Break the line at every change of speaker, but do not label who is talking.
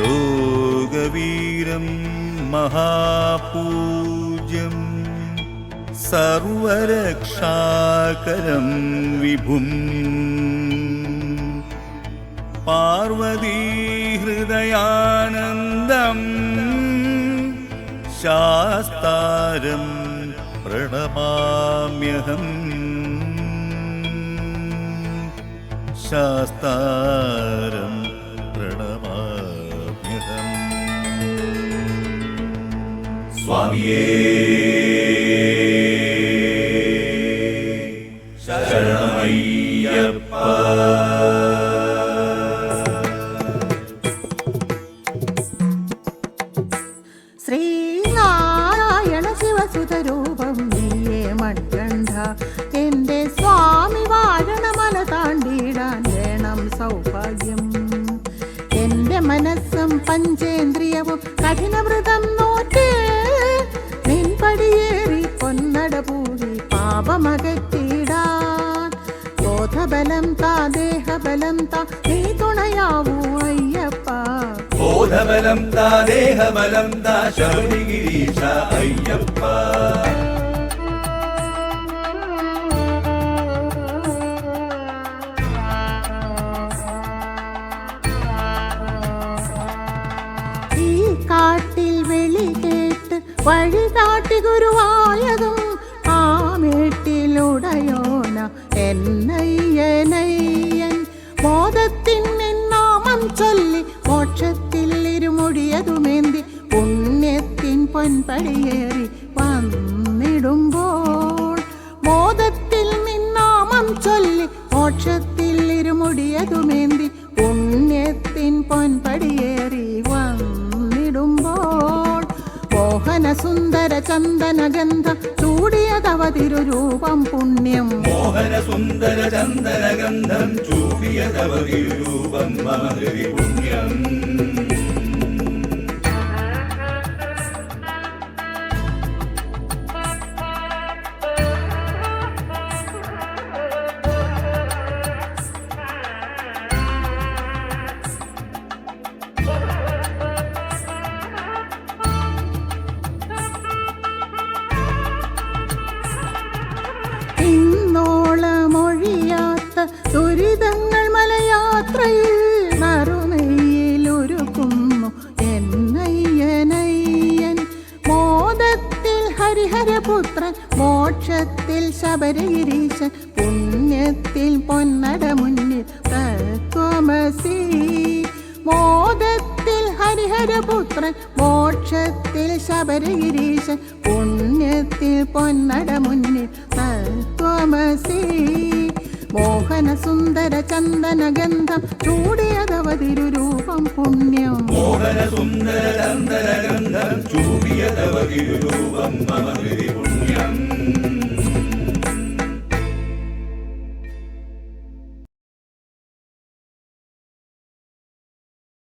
ലോകവീരം മഹാപൂജ്യം സർവരക്ഷാകരം വിഭും പാർവതീഹൃദയാനന്ദം ശാസ്താരം പ്രണമാമ്യഹം ശാസ്താരം പ്രണമാമ്യഹം. സ്വാമിയേ ശരണമയ്യപ്പ.
ശ്രീനാരായണ ശിവസുതരൂപം നീയേ മൺകണ്ഠ, എന്റെ സ്വാമി വാഴണ മല താണ്ടിടാൻ വേണം സൗഭാഗ്യം. എന്റെ മനസ്സും പഞ്ചേന്ദ്രിയവും കഠിനവ്രതം നോറ്റ് നിൻപടിയേറി പൊന്നട പൂവി പാപമകറ്റിടാൻ. ബോധബലം താ ദേഹബലം താ നീ തുണയാവൂ അയ്യപ്പ.
ബോധബലം താ ദേഹബലം താ ശബരിഗിരീശ അയ്യപ്പ.
ഈ കാട്ടിൽ വിളി കേട്ട് വഴി കാട്ടി ഗുരുവായതും ആ മേട്ടിലുടയോന എന്നയ്യനയ്യൻ. ബോധത്തിൻ നാമം ചൊല്ലി മോക്ഷത്തിൽ ഇരുമുടിയതുമേന്തി പുണ്യത്തിൻ പൊൻപടിയേറി വന്നിടുമ്പോൾ. ബോധത്തിൽ നിന്നാമം ചൊല്ലി മോക്ഷത്തിൽ ഇരുമുടിയതുമേന്തി പുണ്യത്തിൻ പൊൻപടിയേറി വന്നിടുമ്പോൾ. മോഹന സുന്ദര ചന്ദന ഗന്ധം ചൂടിയതവ തിരുരൂപം പുണ്യം.
മോഹന സുന്ദര ചന്ദന ഗന്ധം ചൂടിയതവ തിരുരൂപം മമ ഹൃദി പുണ്യം.
ഇന്നോളമൊഴിയാത്ത ദുരിതങ്ങൾ മലയാത്രയിൽ നറുനെയ്യിലൊരുക്കുന്നു എന്നയ്യനയ്യൻ. മോദത്തിൽ ഹരിഹരപുത്രൻ മോക്ഷത്തിൽ ശബരിഗിരീശൻ പുണ്യത്തിൽ പൊന്നട മുന്നിൽ തത്വമസി. മോദത്തിൽ ഹരിഹരപുത്രൻ മോക്ഷത്തിൽ ശബരിഗിരീശൻ പുണ്യത്തിൽ പൊന്നട മുന്നിൽ തത്വമസി. മോഹന സുന്ദര ചന്ദന ഗന്ധം ചൂടിയതവ തിരുരൂപം പുണ്യം.
മോഹന സുന്ദര ചന്ദന ഗന്ധം ചൂടിയതവ തിരുരൂപം മമ ഹൃദി പുണ്യം.